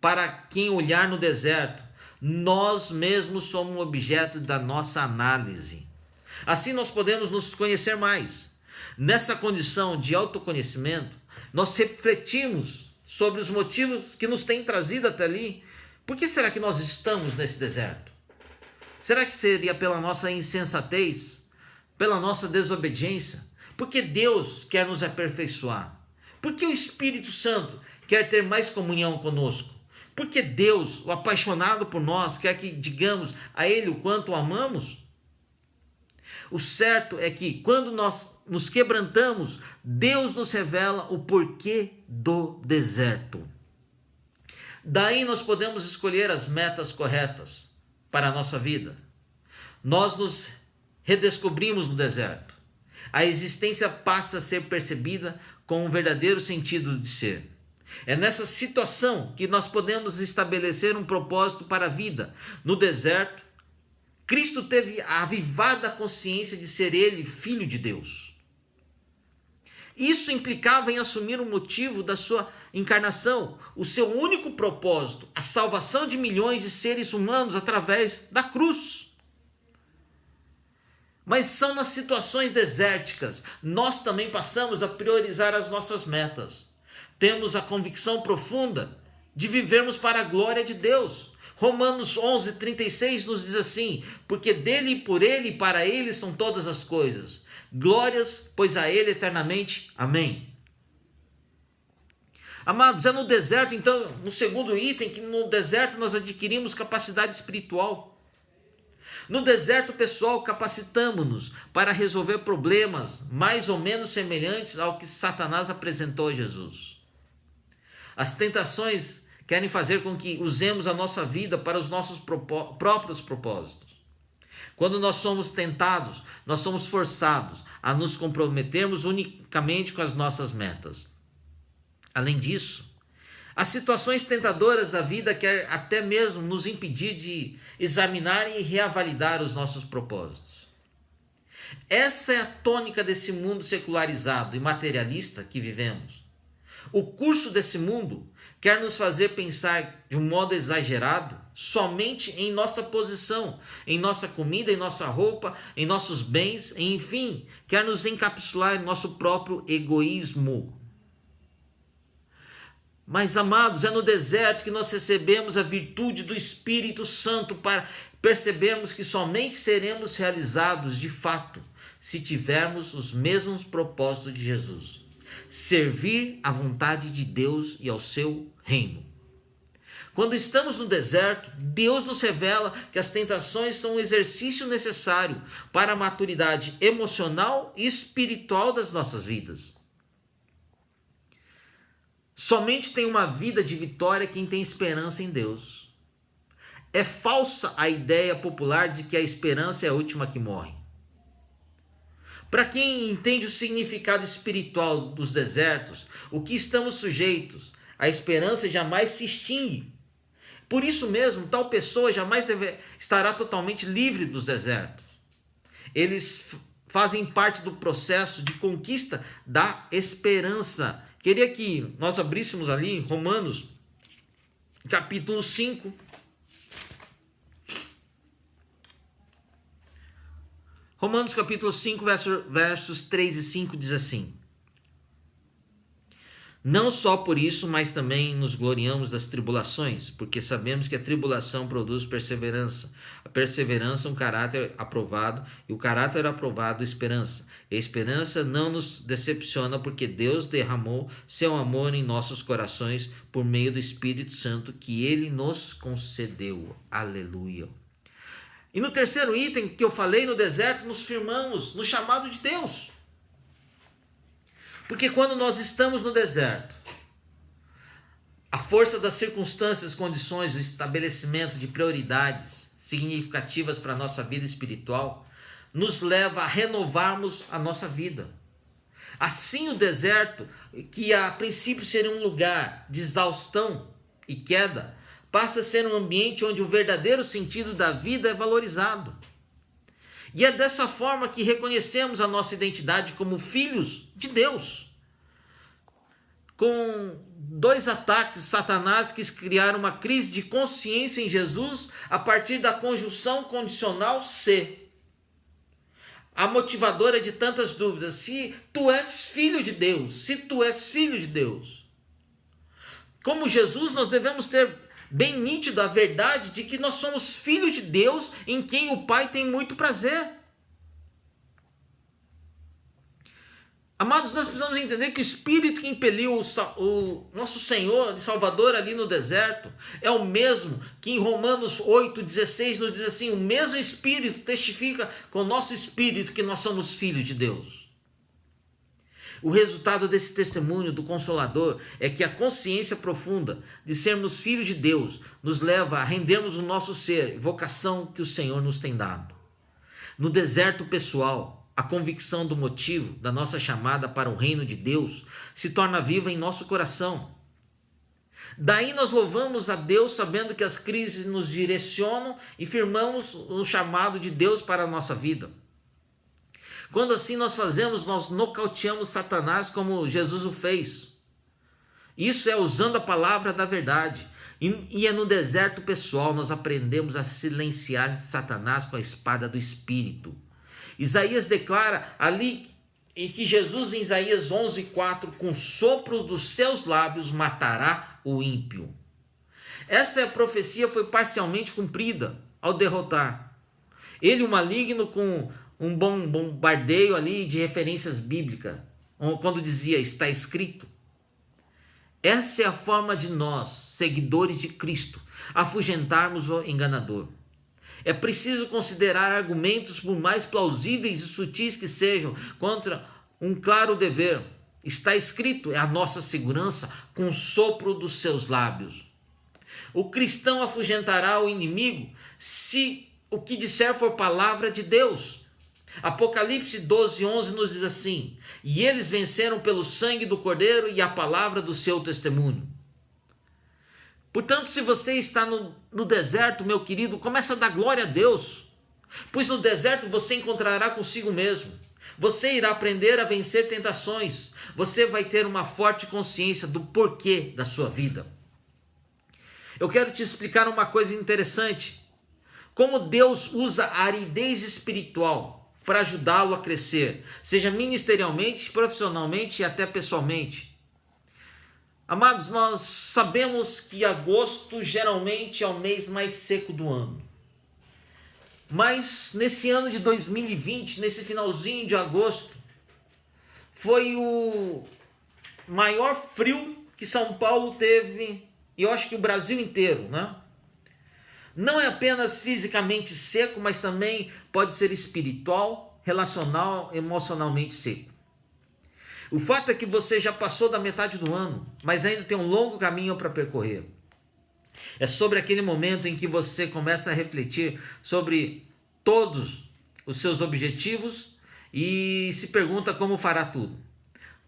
para quem olhar no deserto. Nós mesmos somos objeto da nossa análise. Assim nós podemos nos conhecer mais. Nessa condição de autoconhecimento, nós refletimos sobre os motivos que nos têm trazido até ali. Por que será que nós estamos nesse deserto? Será que seria pela nossa insensatez? Pela nossa desobediência? Porque Deus quer nos aperfeiçoar? Porque o Espírito Santo quer ter mais comunhão conosco? Porque Deus, o apaixonado por nós, quer que digamos a Ele o quanto o amamos? O certo é que quando nós nos quebrantamos, Deus nos revela o porquê do deserto. Daí nós podemos escolher as metas corretas para a nossa vida. Nós nos redescobrimos no deserto. A existência passa a ser percebida com um verdadeiro sentido de ser. É nessa situação que nós podemos estabelecer um propósito para a vida. No deserto, Cristo teve a avivada consciência de ser Ele Filho de Deus. Isso implicava em assumir o motivo da sua encarnação, o seu único propósito, a salvação de milhões de seres humanos através da cruz. Mas são nas situações desérticas, nós também passamos a priorizar as nossas metas. Temos a convicção profunda de vivermos para a glória de Deus. Romanos 11:36 nos diz assim: porque dele e por ele e para ele são todas as coisas. Glórias, pois a ele eternamente. Amém. Amados, é no deserto, então, no segundo item, que no deserto nós adquirimos capacidade espiritual. No deserto pessoal, capacitamos-nos para resolver problemas mais ou menos semelhantes ao que Satanás apresentou a Jesus. As tentações querem fazer com que usemos a nossa vida para os nossos próprios propósitos. Quando nós somos tentados, nós somos forçados a nos comprometermos unicamente com as nossas metas. Além disso, as situações tentadoras da vida querem até mesmo nos impedir de examinar e reavaliar os nossos propósitos. Essa é a tônica desse mundo secularizado e materialista que vivemos. O curso desse mundo quer nos fazer pensar de um modo exagerado somente em nossa posição, em nossa comida, em nossa roupa, em nossos bens, enfim, quer nos encapsular em nosso próprio egoísmo. Mas, amados, é no deserto que nós recebemos a virtude do Espírito Santo para percebermos que somente seremos realizados de fato se tivermos os mesmos propósitos de Jesus: servir à vontade de Deus e ao seu reino. Quando estamos no deserto, Deus nos revela que as tentações são um exercício necessário para a maturidade emocional e espiritual das nossas vidas. Somente tem uma vida de vitória quem tem esperança em Deus. É falsa a ideia popular de que a esperança é a última que morre. Para quem entende o significado espiritual dos desertos, o que estamos sujeitos, a esperança jamais se extingue. Por isso mesmo, tal pessoa jamais estará totalmente livre dos desertos. Eles fazem parte do processo de conquista da esperança. Queria que nós abríssemos ali Romanos, capítulo 5. Romanos capítulo 5, versos 3 e 5 diz assim: não só por isso, mas também nos gloriamos das tribulações, porque sabemos que a tribulação produz perseverança. A perseverança, um caráter aprovado, e o caráter aprovado, esperança. E a esperança não nos decepciona, porque Deus derramou seu amor em nossos corações por meio do Espírito Santo que Ele nos concedeu. Aleluia. E no terceiro item que eu falei, no deserto, nos firmamos no chamado de Deus. Porque quando nós estamos no deserto, a força das circunstâncias, condições, o estabelecimento de prioridades significativas para a nossa vida espiritual, nos leva a renovarmos a nossa vida. Assim, o deserto, que a princípio seria um lugar de exaustão e queda, passa a ser um ambiente onde o verdadeiro sentido da vida é valorizado. E é dessa forma que reconhecemos a nossa identidade como filhos de Deus. Com 2 ataques de Satanás que criaram uma crise de consciência em Jesus a partir da conjunção condicional se. A motivadora de tantas dúvidas: se tu és filho de Deus, se tu és filho de Deus. Como Jesus, nós devemos ter bem nítido a verdade de que nós somos filhos de Deus, em quem o Pai tem muito prazer. Amados, nós precisamos entender que o Espírito que impeliu o nosso Senhor e Salvador ali no deserto é o mesmo que em Romanos 8,16 nos diz assim: o mesmo Espírito testifica com o nosso Espírito que nós somos filhos de Deus. O resultado desse testemunho do Consolador é que a consciência profunda de sermos filhos de Deus nos leva a rendermos o nosso ser, vocação que o Senhor nos tem dado. No deserto pessoal, a convicção do motivo da nossa chamada para o reino de Deus se torna viva em nosso coração. Daí nós louvamos a Deus sabendo que as crises nos direcionam e firmamos o chamado de Deus para a nossa vida. Quando assim nós fazemos, nós nocauteamos Satanás como Jesus o fez. Isso é usando a palavra da verdade. E é no deserto pessoal nós aprendemos a silenciar Satanás com a espada do Espírito. Isaías declara ali que Jesus, em Isaías 11:4, com o sopro dos seus lábios matará o ímpio. Essa profecia foi parcialmente cumprida ao derrotar ele, o maligno, com um bom bombardeio ali de referências bíblicas, quando dizia: está escrito. Essa é a forma de nós, seguidores de Cristo, afugentarmos o enganador. É preciso considerar argumentos, por mais plausíveis e sutis que sejam, contra um claro dever. Está escrito, é a nossa segurança com o sopro dos seus lábios. O cristão afugentará o inimigo se o que disser for palavra de Deus. Apocalipse 12:11 nos diz assim: e eles venceram pelo sangue do Cordeiro e a palavra do seu testemunho. Portanto, se você está no deserto, meu querido, começa a dar glória a Deus, pois no deserto você encontrará consigo mesmo. Você irá aprender a vencer tentações. Você vai ter uma forte consciência do porquê da sua vida. Eu quero te explicar uma coisa interessante. Como Deus usa a aridez espiritual para ajudá-lo a crescer, seja ministerialmente, profissionalmente e até pessoalmente. Amados, nós sabemos que agosto geralmente é o mês mais seco do ano. Mas nesse ano de 2020, nesse finalzinho de agosto, foi o maior frio que São Paulo teve, e eu acho que o Brasil inteiro, né? Não é apenas fisicamente seco, mas também pode ser espiritual, relacional, emocionalmente seco. O fato é que você já passou da metade do ano, mas ainda tem um longo caminho para percorrer. É sobre aquele momento em que você começa a refletir sobre todos os seus objetivos e se pergunta como fará tudo.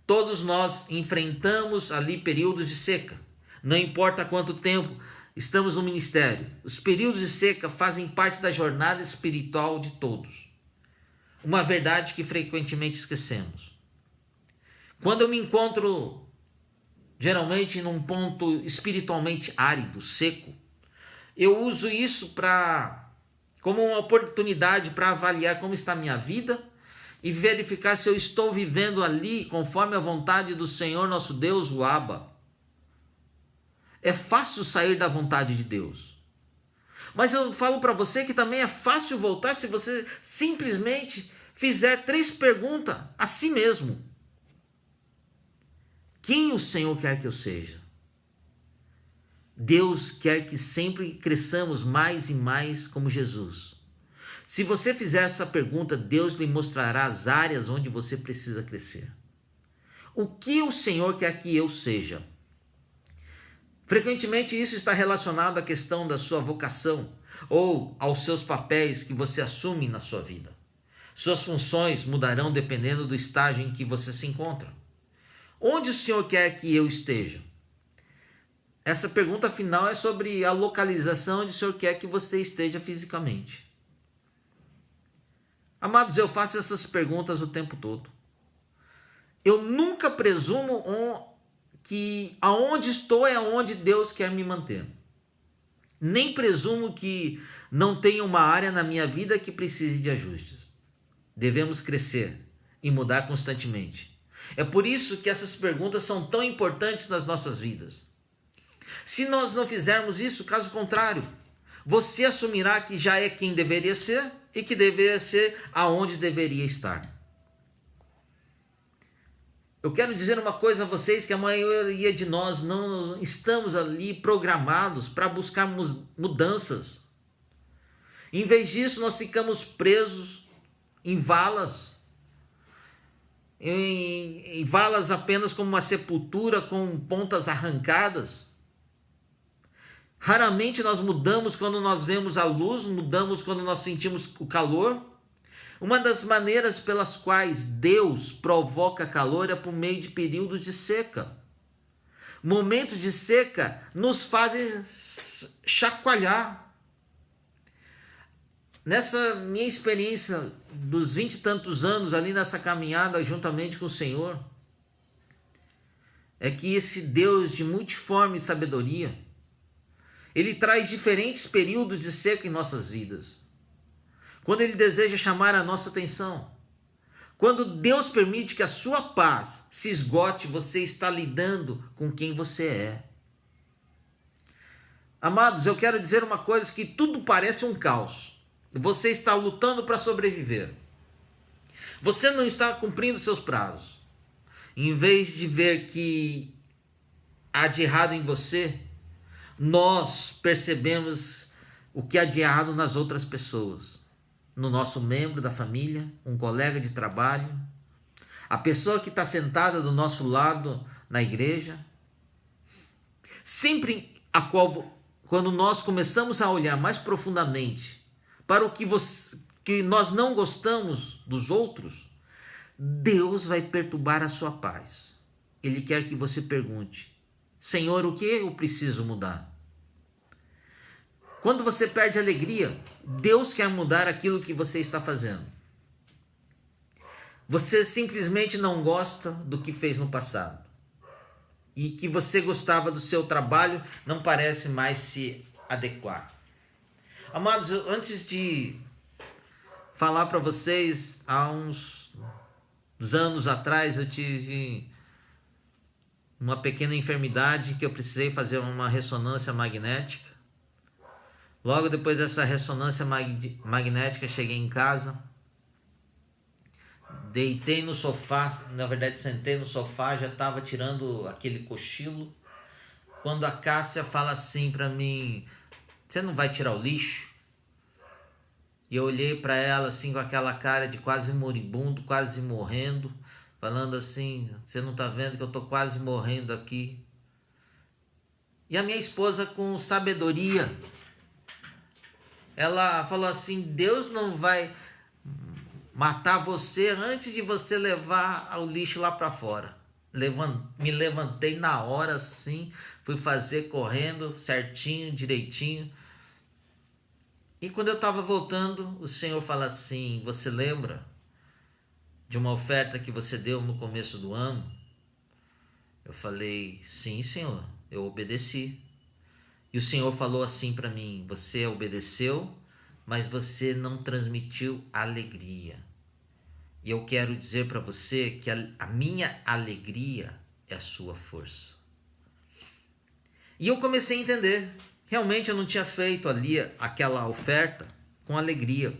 Todos nós enfrentamos ali períodos de seca. Não importa quanto tempo estamos no ministério, os períodos de seca fazem parte da jornada espiritual de todos. Uma verdade que frequentemente esquecemos. Quando eu me encontro geralmente num ponto espiritualmente árido, seco, eu uso isso como uma oportunidade para avaliar como está a minha vida e verificar se eu estou vivendo ali conforme a vontade do Senhor nosso Deus, o Abba. É fácil sair da vontade de Deus. Mas eu falo para você que também é fácil voltar se você simplesmente fizer 3 perguntas a si mesmo. Quem o Senhor quer que eu seja? Deus quer que sempre cresçamos mais e mais como Jesus. Se você fizer essa pergunta, Deus lhe mostrará as áreas onde você precisa crescer. O que o Senhor quer que eu seja? Frequentemente isso está relacionado à questão da sua vocação ou aos seus papéis que você assume na sua vida. Suas funções mudarão dependendo do estágio em que você se encontra. Onde o Senhor quer que eu esteja? Essa pergunta final é sobre a localização onde o Senhor quer que você esteja fisicamente. Amados, eu faço essas perguntas o tempo todo. Eu nunca presumo que aonde estou é onde Deus quer me manter. Nem presumo que não tenha uma área na minha vida que precise de ajustes. Devemos crescer e mudar constantemente. É por isso que essas perguntas são tão importantes nas nossas vidas. Se nós não fizermos isso, caso contrário, você assumirá que já é quem deveria ser e que deveria ser aonde deveria estar. Eu quero dizer uma coisa a vocês, que a maioria de nós não estamos ali programados para buscar mudanças. Em vez disso, nós ficamos presos em valas, em valas apenas como uma sepultura com pontas arrancadas. Raramente nós mudamos quando nós vemos a luz, mudamos quando nós sentimos o calor. Uma das maneiras pelas quais Deus provoca calor é por meio de períodos de seca. Momentos de seca nos fazem chacoalhar. Nessa minha experiência dos 20 e tantos anos ali nessa caminhada juntamente com o Senhor, é que esse Deus de multiforme sabedoria, Ele traz diferentes períodos de seca em nossas vidas. Quando Ele deseja chamar a nossa atenção, quando Deus permite que a sua paz se esgote, você está lidando com quem você é. Amados, eu quero dizer uma coisa, que tudo parece um caos. Você está lutando para sobreviver. Você não está cumprindo seus prazos. Em vez de ver que há de errado em você, nós percebemos o que há de errado nas outras pessoas. No nosso membro da família, um colega de trabalho, a pessoa que está sentada do nosso lado na igreja. Sempre quando nós começamos a olhar mais profundamente para o que nós não gostamos dos outros, Deus vai perturbar a sua paz. Ele quer que você pergunte: Senhor, o que eu preciso mudar? Quando você perde alegria, Deus quer mudar aquilo que você está fazendo. você simplesmente não gosta do que fez no passado. E que você gostava do seu trabalho não parece mais se adequar. Amados, antes de falar para vocês, há uns anos atrás eu tive uma pequena enfermidade que eu precisei fazer uma ressonância magnética. Logo depois dessa ressonância magnética, cheguei em casa, deitei no sofá, na verdade sentei no sofá, já estava tirando aquele cochilo, quando a Cássia fala assim para mim: você não vai tirar o lixo? E eu olhei para ela assim com aquela cara de quase moribundo, quase morrendo, falando assim: você não está vendo que eu estou quase morrendo aqui? E a minha esposa, com sabedoria, ela falou assim: Deus não vai matar você antes de você levar o lixo lá para fora. Me levantei na hora assim, fui fazer correndo, certinho, direitinho. E quando eu estava voltando, o Senhor fala assim: você lembra de uma oferta que você deu no começo do ano? Eu falei: sim, Senhor, eu obedeci. E o Senhor falou assim para mim: você obedeceu, mas você não transmitiu alegria. E eu quero dizer para você que a minha alegria é a sua força. E eu comecei a entender. Realmente eu não tinha feito ali aquela oferta com alegria.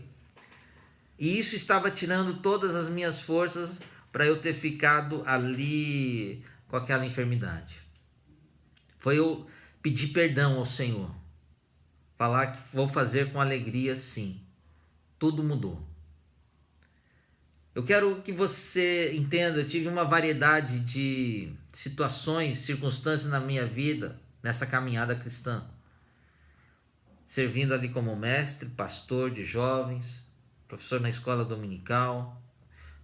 E isso estava tirando todas as minhas forças para eu ter ficado ali com aquela enfermidade. Foi eu pedir perdão ao Senhor. Falar que vou fazer com alegria, sim. Tudo mudou. Eu quero que você entenda, eu tive uma variedade de situações, circunstâncias na minha vida, nessa caminhada cristã. Servindo ali como mestre, pastor de jovens, professor na escola dominical,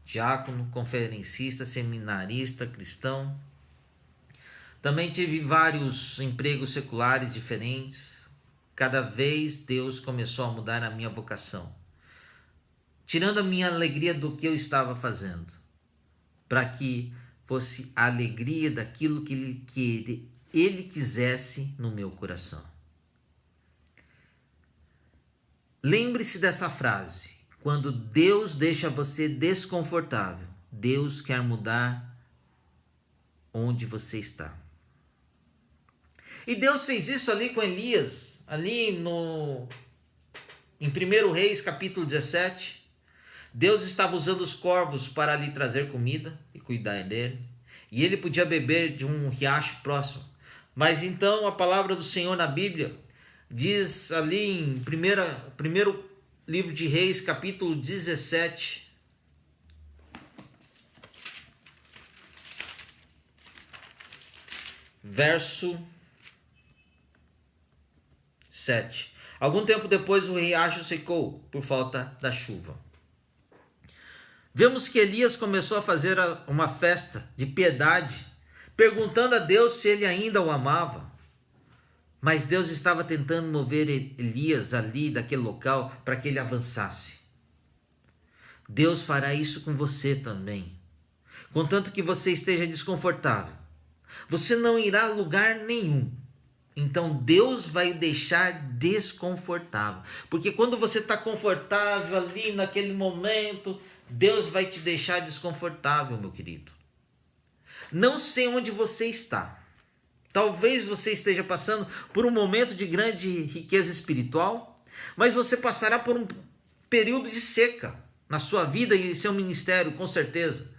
diácono, conferencista, seminarista, cristão. Também tive vários empregos seculares diferentes. Cada vez Deus começou a mudar a minha vocação, tirando a minha alegria do que eu estava fazendo, para que fosse a alegria daquilo que ele quisesse no meu coração. Lembre-se dessa frase: quando Deus deixa você desconfortável, Deus quer mudar onde você está. E Deus fez isso ali com Elias, ali em 1 Reis capítulo 17. Deus estava usando os corvos para lhe trazer comida e cuidar dele. E ele podia beber de um riacho próximo. Mas então a palavra do Senhor na Bíblia diz ali em primeiro livro de Reis, capítulo 17, verso 7. Algum tempo depois o riacho secou por falta da chuva. Vemos que Elias começou a fazer uma festa de piedade, perguntando a Deus se ele ainda o amava. Mas Deus estava tentando mover Elias ali daquele local para que ele avançasse. Deus fará isso com você também. Contanto que você esteja desconfortável, você não irá a lugar nenhum. Então Deus vai deixar desconfortável. Porque quando você está confortável ali naquele momento, Deus vai te deixar desconfortável, meu querido. Não sei onde você está. Talvez você esteja passando por um momento de grande riqueza espiritual, mas você passará por um período de seca na sua vida e em seu ministério, com certeza.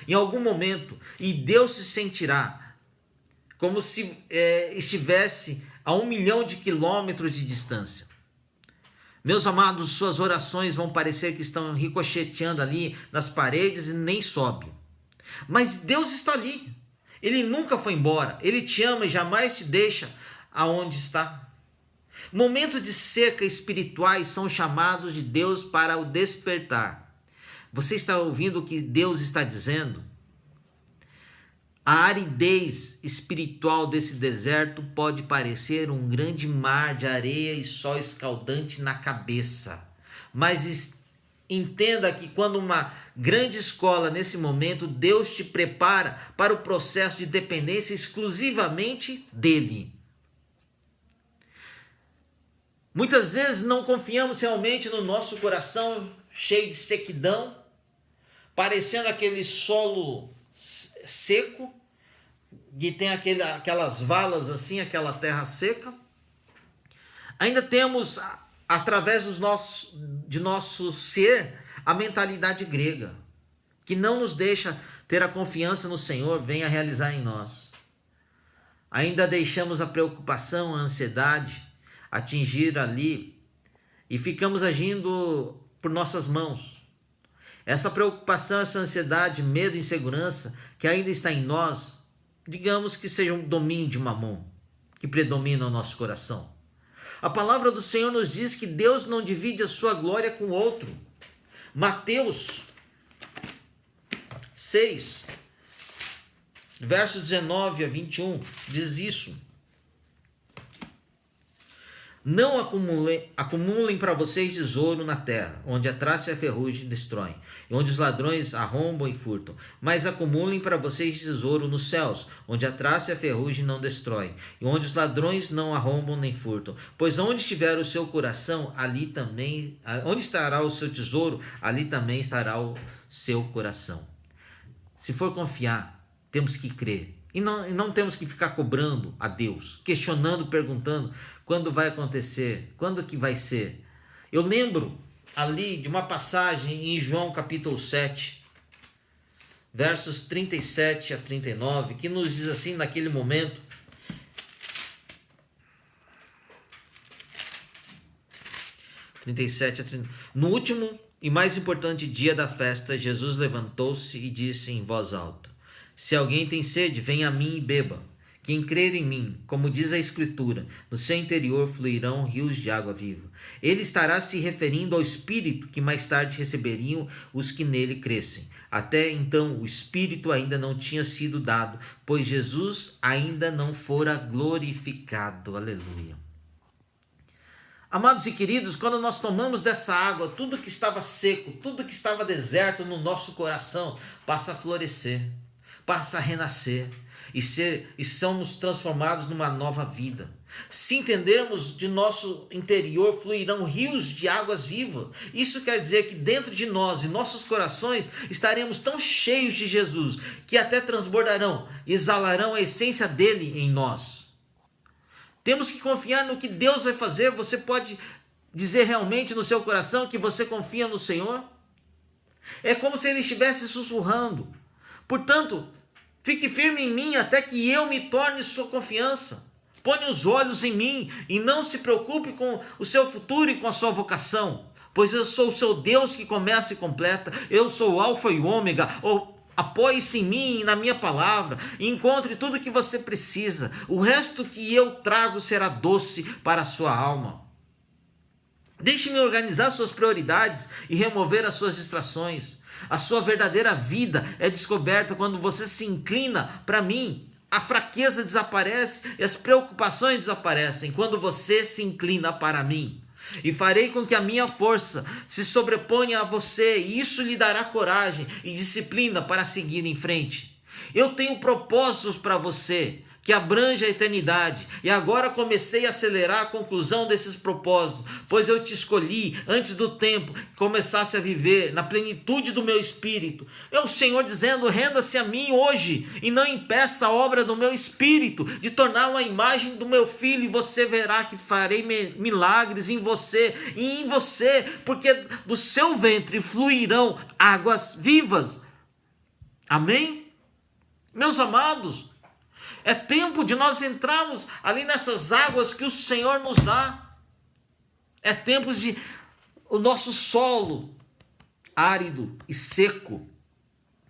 Em algum momento, e Deus se sentirá como se estivesse a 1 milhão de quilômetros de distância. Meus amados, suas orações vão parecer que estão ricocheteando ali nas paredes e nem sobe. Mas Deus está ali. Ele nunca foi embora. Ele te ama e jamais te deixa aonde está. Momentos de seca espirituais são chamados de Deus para o despertar. Você está ouvindo o que Deus está dizendo? A aridez espiritual desse deserto pode parecer um grande mar de areia e sol escaldante na cabeça, mas entenda que quando uma grande escola, nesse momento, Deus te prepara para o processo de dependência exclusivamente dele. Muitas vezes não confiamos realmente no nosso coração cheio de sequidão, parecendo aquele solo seco, que tem aquelas valas assim, aquela terra seca. Ainda temos, através de nosso ser, a mentalidade grega, que não nos deixa ter a confiança no Senhor venha realizar em nós. Ainda deixamos a preocupação, a ansiedade atingir ali e ficamos agindo por nossas mãos. Essa preocupação, essa ansiedade, medo e insegurança que ainda está em nós, digamos que seja um domínio de Mamon que predomina no nosso coração. A palavra do Senhor nos diz que Deus não divide a sua glória com outro. Mateus 6, versos 19 a 21, diz isso. Não acumulem para vocês tesouro na terra, onde a traça e a ferrugem destroem, e onde os ladrões arrombam e furtam. Mas acumulem para vocês tesouro nos céus, onde a traça e a ferrugem não destroem, e onde os ladrões não arrombam nem furtam. Pois onde estiver o seu coração, onde estará o seu tesouro, ali também estará o seu coração. Se for confiar, temos que crer. E não temos que ficar cobrando a Deus, questionando, perguntando quando vai acontecer, quando que vai ser. Eu lembro ali de uma passagem em João capítulo 7, versos 37 a 39, que nos diz assim naquele momento: no último e mais importante dia da festa, Jesus levantou-se e disse em voz alta: se alguém tem sede, venha a mim e beba. Quem crer em mim, como diz a Escritura, no seu interior fluirão rios de água viva. Ele estará se referindo ao Espírito que mais tarde receberiam os que nele crescem. Até então, o Espírito ainda não tinha sido dado, pois Jesus ainda não fora glorificado. Aleluia. Amados e queridos, quando nós tomamos dessa água, tudo que estava seco, tudo que estava deserto no nosso coração, passa a florescer, passa a renascer e somos transformados numa nova vida. Se entendermos, de nosso interior fluirão rios de águas vivas. Isso quer dizer que dentro de nós e nossos corações estaremos tão cheios de Jesus que até transbordarão, exalarão a essência dele em nós. Temos que confiar no que Deus vai fazer. Você pode dizer realmente no seu coração que você confia no Senhor? É como se ele estivesse sussurrando: portanto, fique firme em mim até que eu me torne sua confiança. Ponha os olhos em mim e não se preocupe com o seu futuro e com a sua vocação, pois eu sou o seu Deus que começa e completa. Eu sou o Alfa e o Ômega. Apoie-se em mim e na minha palavra e encontre tudo o que você precisa. O resto que eu trago será doce para a sua alma. Deixe-me organizar suas prioridades e remover as suas distrações. A sua verdadeira vida é descoberta quando você se inclina para mim. A fraqueza desaparece e as preocupações desaparecem quando você se inclina para mim. E farei com que a minha força se sobreponha a você, e isso lhe dará coragem e disciplina para seguir em frente. Eu tenho propósitos para você que abrange a eternidade, e agora comecei a acelerar a conclusão desses propósitos, pois eu te escolhi antes do tempo que começasse a viver na plenitude do meu espírito. É o Senhor dizendo: renda-se a mim hoje e não impeça a obra do meu espírito de tornar uma imagem do meu filho, e você verá que farei milagres em você e em você, porque do seu ventre fluirão águas vivas. Amém? Meus amados, é tempo de nós entrarmos ali nessas águas que o Senhor nos dá. É tempo de o nosso solo árido e seco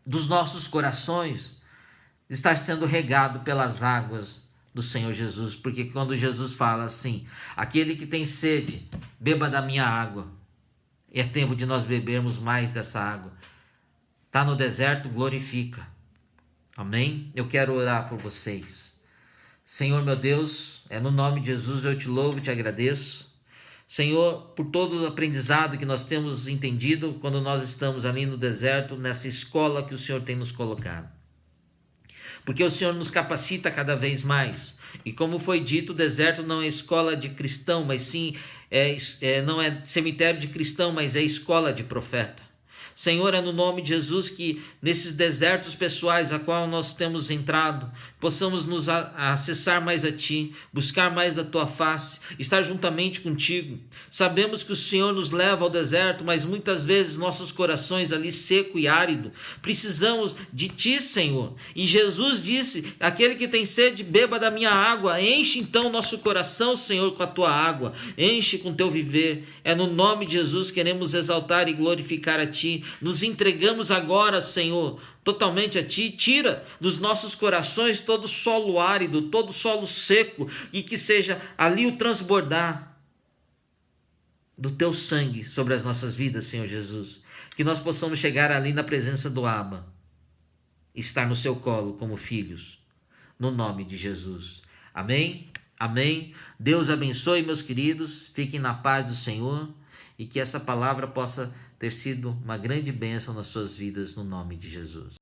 dos nossos corações estar sendo regado pelas águas do Senhor Jesus. Porque quando Jesus fala assim: aquele que tem sede, beba da minha água. É tempo de nós bebermos mais dessa água. Está no deserto, glorifica. Amém? Eu quero orar por vocês. Senhor meu Deus, no nome de Jesus eu te louvo e te agradeço. Senhor, por todo o aprendizado que nós temos entendido quando nós estamos ali no deserto, nessa escola que o Senhor tem nos colocado. Porque o Senhor nos capacita cada vez mais. E como foi dito, o deserto não é escola de cristão, mas sim, não é cemitério de cristão, mas é escola de profeta. Senhor, é no nome de Jesus que nesses desertos pessoais a qual nós temos entrado, possamos nos acessar mais a Ti, buscar mais da Tua face, estar juntamente contigo. Sabemos que o Senhor nos leva ao deserto, mas muitas vezes nossos corações ali seco e árido, precisamos de Ti, Senhor. E Jesus disse, aquele que tem sede, beba da minha água. Enche então nosso coração, Senhor, com a Tua água, enche com Teu viver. É no nome de Jesus que queremos exaltar e glorificar a Ti. Nos entregamos agora, Senhor, totalmente a Ti. Tira dos nossos corações todo solo árido, todo solo seco, e que seja ali o transbordar do Teu sangue sobre as nossas vidas, Senhor Jesus. Que nós possamos chegar ali na presença do Abba, estar no Seu colo como filhos, no nome de Jesus. Amém? Amém. Deus abençoe, meus queridos. Fiquem na paz do Senhor e que essa palavra possa ter sido uma grande bênção nas suas vidas, no nome de Jesus.